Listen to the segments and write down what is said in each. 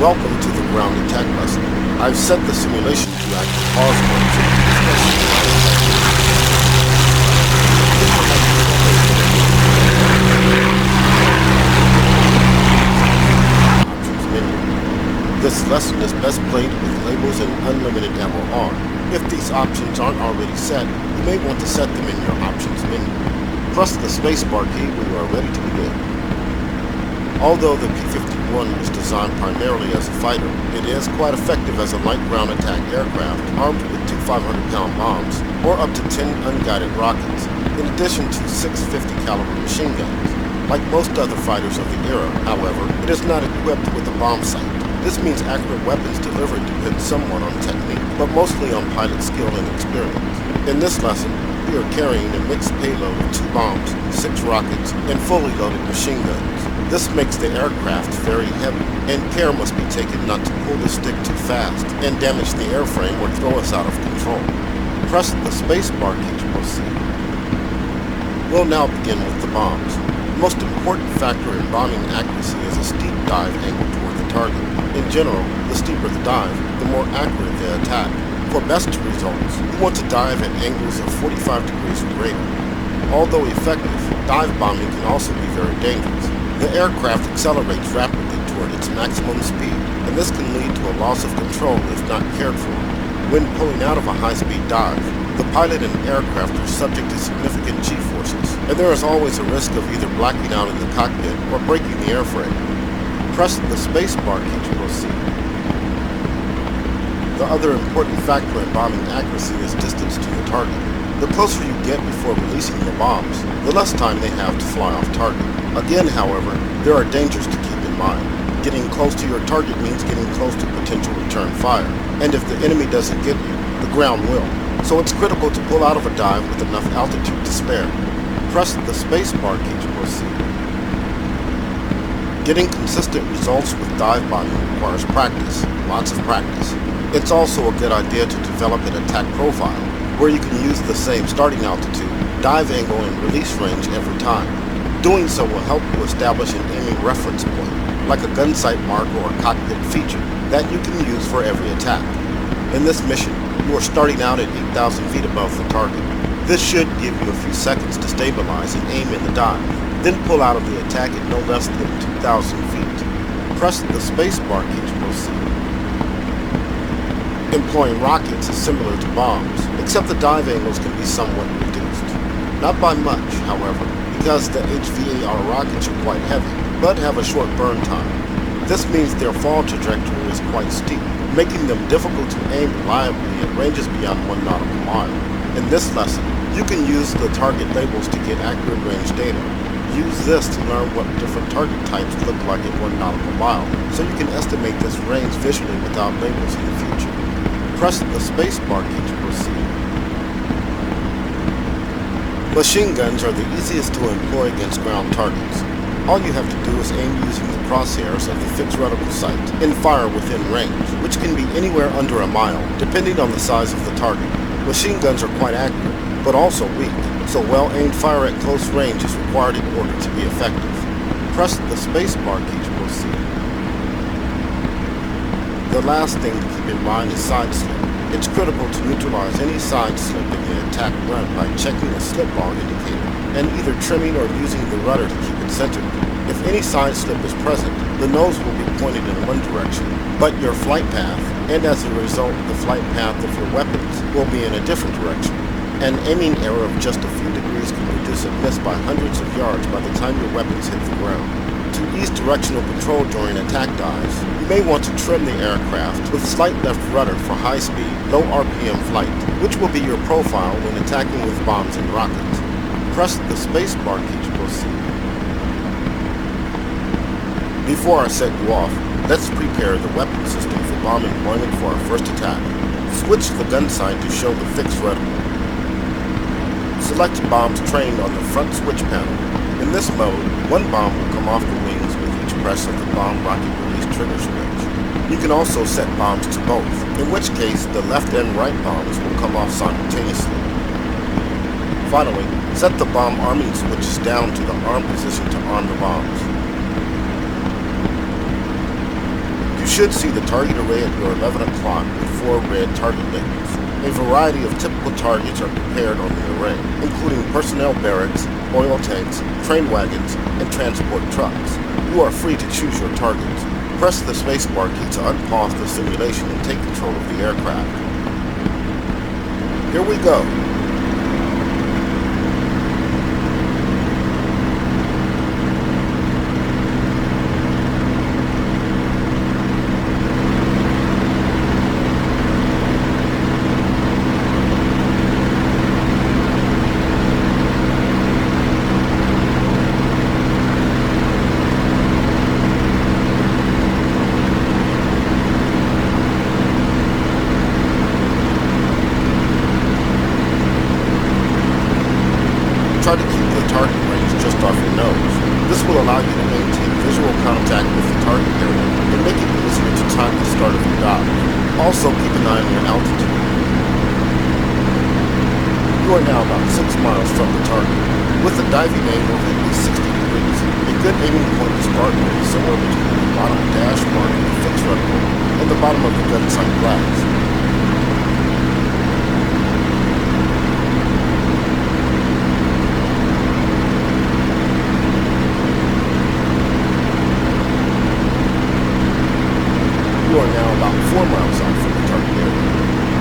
Welcome to the ground attack lesson. I've set the simulation to active pause mode so we can discuss the ground attack options menu. This lesson is best played with labels and unlimited ammo on. If these options aren't already set, you may want to set them in your options menu. Press the spacebar key when you are ready to begin. Although the P-51 was designed primarily as a fighter, it is quite effective as a light ground attack aircraft armed with two 500-pound bombs or up to 10 unguided rockets, in addition to 6 50-caliber machine guns. Like most other fighters of the era, however, it is not equipped with a bomb sight. This means accurate weapons delivery depends somewhat on technique, but mostly on pilot skill and experience. In this lesson, we are carrying a mixed payload of 2 bombs, 6 rockets, and fully loaded machine guns. This makes the aircraft very heavy, and care must be taken not to pull the stick too fast and damage the airframe or throw us out of control. Press the spacebar key to proceed. We'll now begin with the bombs. The most important factor in bombing accuracy is a steep dive angle toward the target. In general, the steeper the dive, the more accurate the attack. For best results, you want to dive at angles of 45 degrees or greater. Although effective, dive bombing can also be very dangerous. The aircraft accelerates rapidly toward its maximum speed, and this can lead to a loss of control if not cared for. When pulling out of a high-speed dive, the pilot and aircraft are subject to significant G-forces, and there is always a risk of either blacking out in the cockpit or breaking the airframe. Press the spacebar key to proceed. The other important factor in bombing accuracy is distance to the target. The closer you get before releasing the bombs, the less time they have to fly off target. Again, however, there are dangers to keep in mind. Getting close to your target means getting close to potential return fire, and if the enemy doesn't get you, the ground will. So it's critical to pull out of a dive with enough altitude to spare. Press the spacebar key to proceed. Getting consistent results with dive bombing requires practice, lots of practice. It's also a good idea to develop an attack profile, where you can use the same starting altitude, dive angle, and release range every time. Doing so will help you establish an aiming reference point, like a gun sight mark or a cockpit feature, that you can use for every attack. In this mission, you are starting out at 8,000 feet above the target. This should give you a few seconds to stabilize and aim in the dive, then pull out of the attack at no less than 2,000 feet. Press the spacebar key to proceed. Employing rockets is similar to bombs, except the dive angles can be somewhat reduced. Not by much, however, because the HVAR rockets are quite heavy, but have a short burn time. This means their fall trajectory is quite steep, making them difficult to aim reliably at ranges beyond 1 nautical mile. In this lesson, you can use the target labels to get accurate range data. Use this to learn what different target types look like at 1 nautical mile, so you can estimate this range visually without labels in the future. Press the spacebar key to proceed. Machine guns are the easiest to employ against ground targets. All you have to do is aim using the crosshairs of the fixed reticle sight and fire within range, which can be anywhere under a mile, depending on the size of the target. Machine guns are quite accurate, but also weak, so well-aimed fire at close range is required in order to be effective. Press the spacebar key to proceed. The last thing to keep in mind is side slip. It's critical to neutralize any side slip in the attack run by checking a slip bar indicator and either trimming or using the rudder to keep it centered. If any side slip is present, the nose will be pointed in one direction, but your flight path, and as a result the flight path of your weapons, will be in a different direction. An aiming error of just a few degrees can reduce a miss by hundreds of yards by the time your weapons hit the ground. To ease directional control during attack dives, you may want to trim the aircraft with slight left rudder for high-speed, low RPM flight, which will be your profile when attacking with bombs and rockets. Press the spacebar key to proceed. Before I set you off, let's prepare the weapon system for bomb employment for our first attack. Switch the gun sight to show the fixed reticle. Select bombs trained on the front switch panel. In this mode, one bomb will come off the wings with each press of the bomb rocket release trigger switch. You can also set bombs to both, in which case the left and right bombs will come off simultaneously. Finally, set the bomb arming switches down to the arm position to arm the bombs. You should see the target array at your 11 o'clock with 4 red target labels. A variety of typical targets are prepared on the array, including personnel barracks, oil tanks, train wagons, and transport trucks. You are free to choose your targets. Press the spacebar key to unpause the simulation and take control of the aircraft. Here we go. Try to keep the target range just off your nose. This will allow you to maintain visual contact with the target area and make it easier to time the start of your dive. Also, keep an eye on your altitude. You are now about 6 miles from the target. With a diving angle of at least 60 degrees, a good aiming point to start with is somewhere between the bottom dash mark of the fixed reticle and the bottom of the gun sight glass. You are now about 4 miles out from the target area.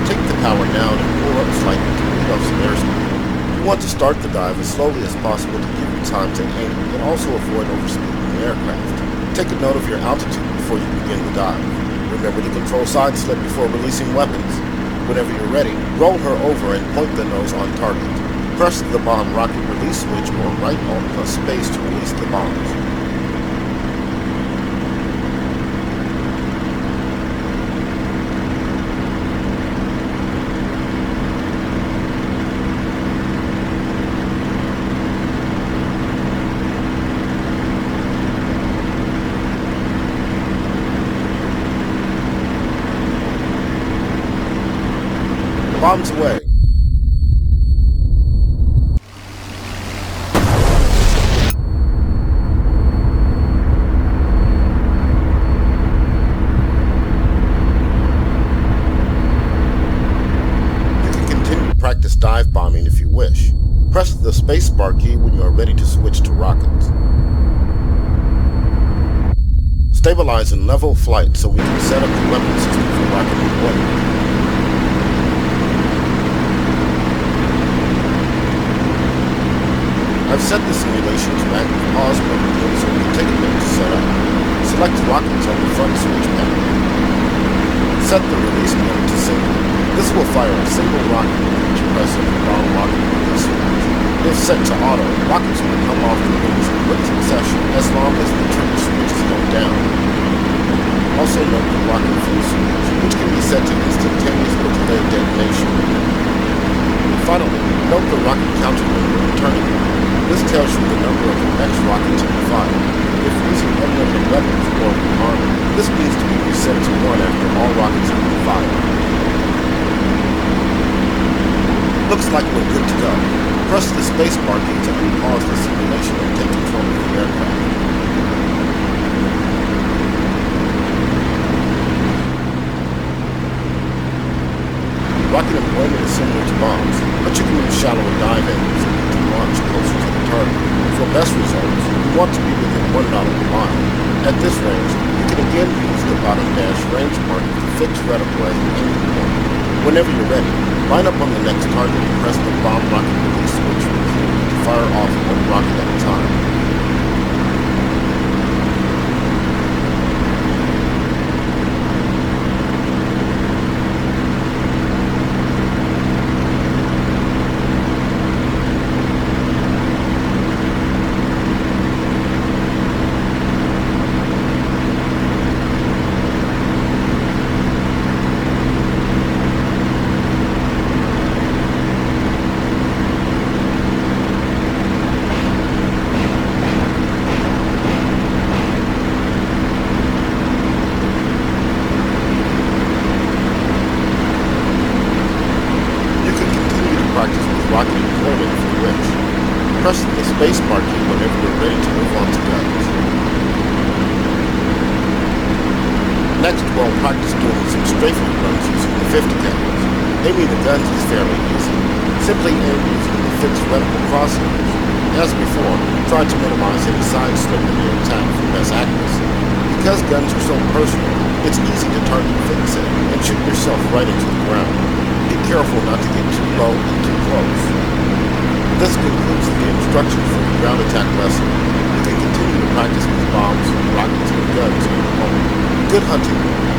Take the power down and pull up slightly to lead off some airspeed. You want to start the dive as slowly as possible to give you time to aim and also avoid overspeeding the aircraft. Take a note of your altitude before you begin the dive. Remember to control side slip before releasing weapons. Whenever you're ready, roll her over and point the nose on target. Press the bomb rocket release switch or right alt plus space to release the bombs. Bombs away. You can continue to practice dive bombing if you wish. Press the spacebar key when you are ready to switch to rockets. Stabilize in level flight so we can set up the weapon system for rocket deployment. I've set the simulation to active pause mode so we can take a minute to set up. Select rockets on the front switch panel. Set the release mode to single. This will fire a single rocket with each press of the bomb rocket release switch. If set to auto, rockets will come off the wings in quick succession as long as the trigger switch is held down. Also note the rocket fuel switch, which can be set to instantaneous or delayed detonation. Finally, note the rocket counter when returning. This tells you the number of the next rocket to be fired. If using unlimited weapons or armor, this needs to be reset to 1 after all rockets have been fired. Looks like we're good to go. Press the spacebar key to unpause the simulation and take control of the aircraft. Rocket employment is similar to bombs, but you can use shallower dive angles to launch closer to the target. For best results, you want to be within 1 nautical mile. At this range, you can again use the bottom dash range mark to fix reticle as an aiming point. Whenever you're ready, line up on the next target and press the bomb rocket release switch repeatedly to fire off 1 rocket at a time. Rocket deployment if you wish. Press the spacebar key whenever you're ready to move on to guns. Next, we'll practice doing some strafing runs using the 50 cameras. Aiming the guns is fairly easy. Simply aim using the fixed reticle crosshairs. As before, try to minimize any side slip in your attack for best accuracy. Because guns are so personal, it's easy to target fixate and shoot yourself right into the ground. Be careful not to get too low and too close. This concludes the instructions for the ground attack lesson. You can continue to practice with bombs, rockets, and guns in your home. Good hunting.